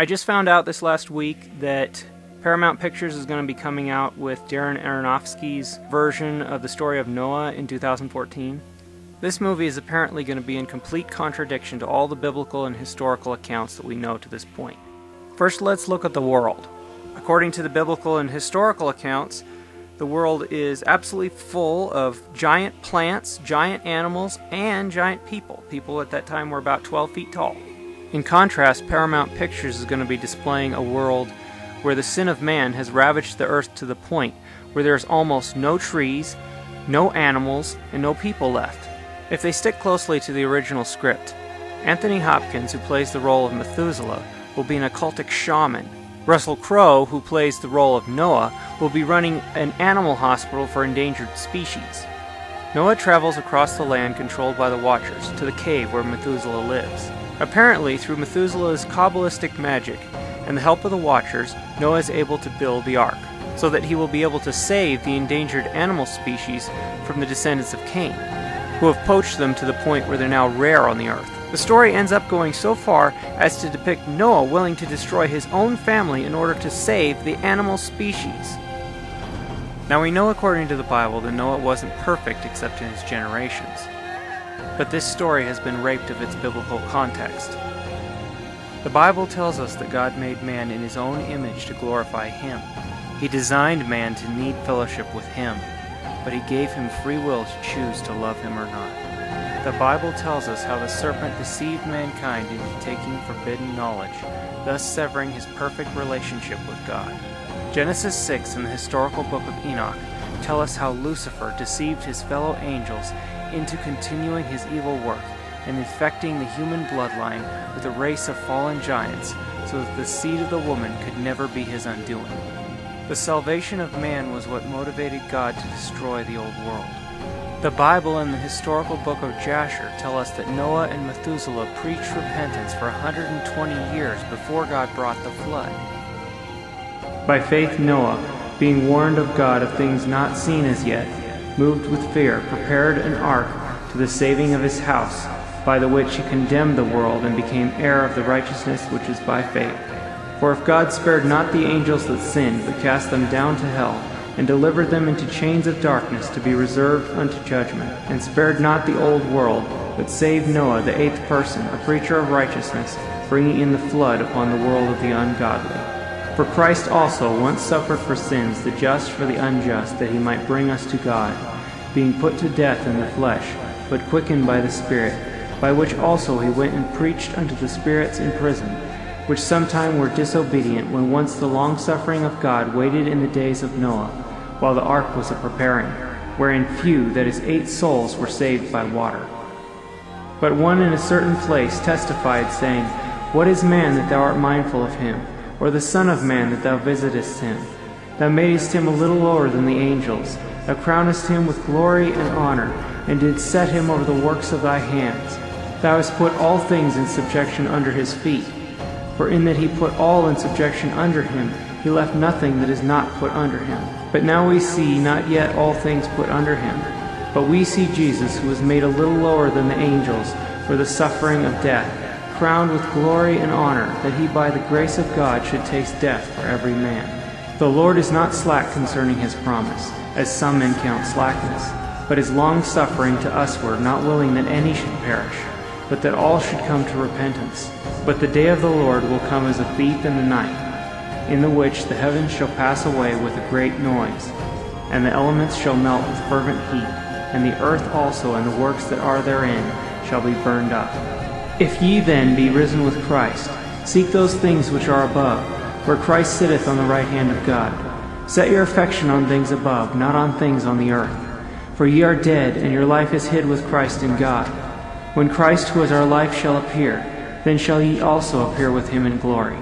I just found out this last week that Paramount Pictures is going to be coming out with Darren Aronofsky's version of the story of Noah in 2014. This movie is apparently going to be in complete contradiction to all the biblical and historical accounts that we know to this point. First, let's look at the world. According to the biblical and historical accounts, the world is absolutely full of giant plants, giant animals, and giant people. People at that time were about 12 feet tall. In contrast, Paramount Pictures is going to be displaying a world where the sin of man has ravaged the earth to the point where there's almost no trees, no animals, and no people left. If they stick closely to the original script, Anthony Hopkins, who plays the role of Methuselah, will be an occultic shaman. Russell Crowe, who plays the role of Noah, will be running an animal hospital for endangered species. Noah travels across the land controlled by the Watchers to the cave where Methuselah lives. Apparently, through Methuselah's Kabbalistic magic and the help of the Watchers, Noah is able to build the ark, so that he will be able to save the endangered animal species from the descendants of Cain, who have poached them to the point where they're now rare on the earth. The story ends up going so far as to depict Noah willing to destroy his own family in order to save the animal species. Now we know according to the Bible that Noah wasn't perfect except in his generations. But this story has been raped of its biblical context. The Bible tells us that God made man in his own image to glorify him. He designed man to need fellowship with him, but he gave him free will to choose to love him or not. The Bible tells us how the serpent deceived mankind into taking forbidden knowledge, thus severing his perfect relationship with God. Genesis 6 and the historical book of Enoch tell us how Lucifer deceived his fellow angels into continuing his evil work and infecting the human bloodline with a race of fallen giants so that the seed of the woman could never be his undoing. The salvation of man was what motivated God to destroy the old world. The Bible and the historical book of Jasher tell us that Noah and Methuselah preached repentance for 120 years before God brought the flood. By faith Noah, being warned of God of things not seen as yet, moved with fear, prepared an ark to the saving of his house, by the which he condemned the world and became heir of the righteousness which is by faith. For if God spared not the angels that sinned, but cast them down to hell, and delivered them into chains of darkness to be reserved unto judgment, and spared not the old world, but saved Noah, the eighth person, a preacher of righteousness, bringing in the flood upon the world of the ungodly. For Christ also once suffered for sins, the just for the unjust, that he might bring us to God, being put to death in the flesh, but quickened by the Spirit, by which also he went and preached unto the spirits in prison, which sometime were disobedient, when once the long-suffering of God waited in the days of Noah, while the ark was a-preparing, wherein few, that is 8 souls, were saved by water. But one in a certain place testified, saying, What is man that thou art mindful of him, or the son of man that thou visitest him? Thou madest him a little lower than the angels. Thou crownest him with glory and honor, and didst set him over the works of thy hands. Thou hast put all things in subjection under his feet. For in that he put all in subjection under him, he left nothing that is not put under him. But now we see not yet all things put under him. But we see Jesus, who was made a little lower than the angels for the suffering of death, crowned with glory and honor, that he by the grace of God should taste death for every man. The Lord is not slack concerning his promise, as some men count slackness, but is long-suffering to usward, not willing that any should perish, but that all should come to repentance. But the day of the Lord will come as a thief in the night, in the which the heavens shall pass away with a great noise, and the elements shall melt with fervent heat, and the earth also and the works that are therein shall be burned up. If ye then be risen with Christ, seek those things which are above, where Christ sitteth on the right hand of God. Set your affection on things above, not on things on the earth. For ye are dead, and your life is hid with Christ in God. When Christ, who is our life, shall appear, then shall ye also appear with him in glory.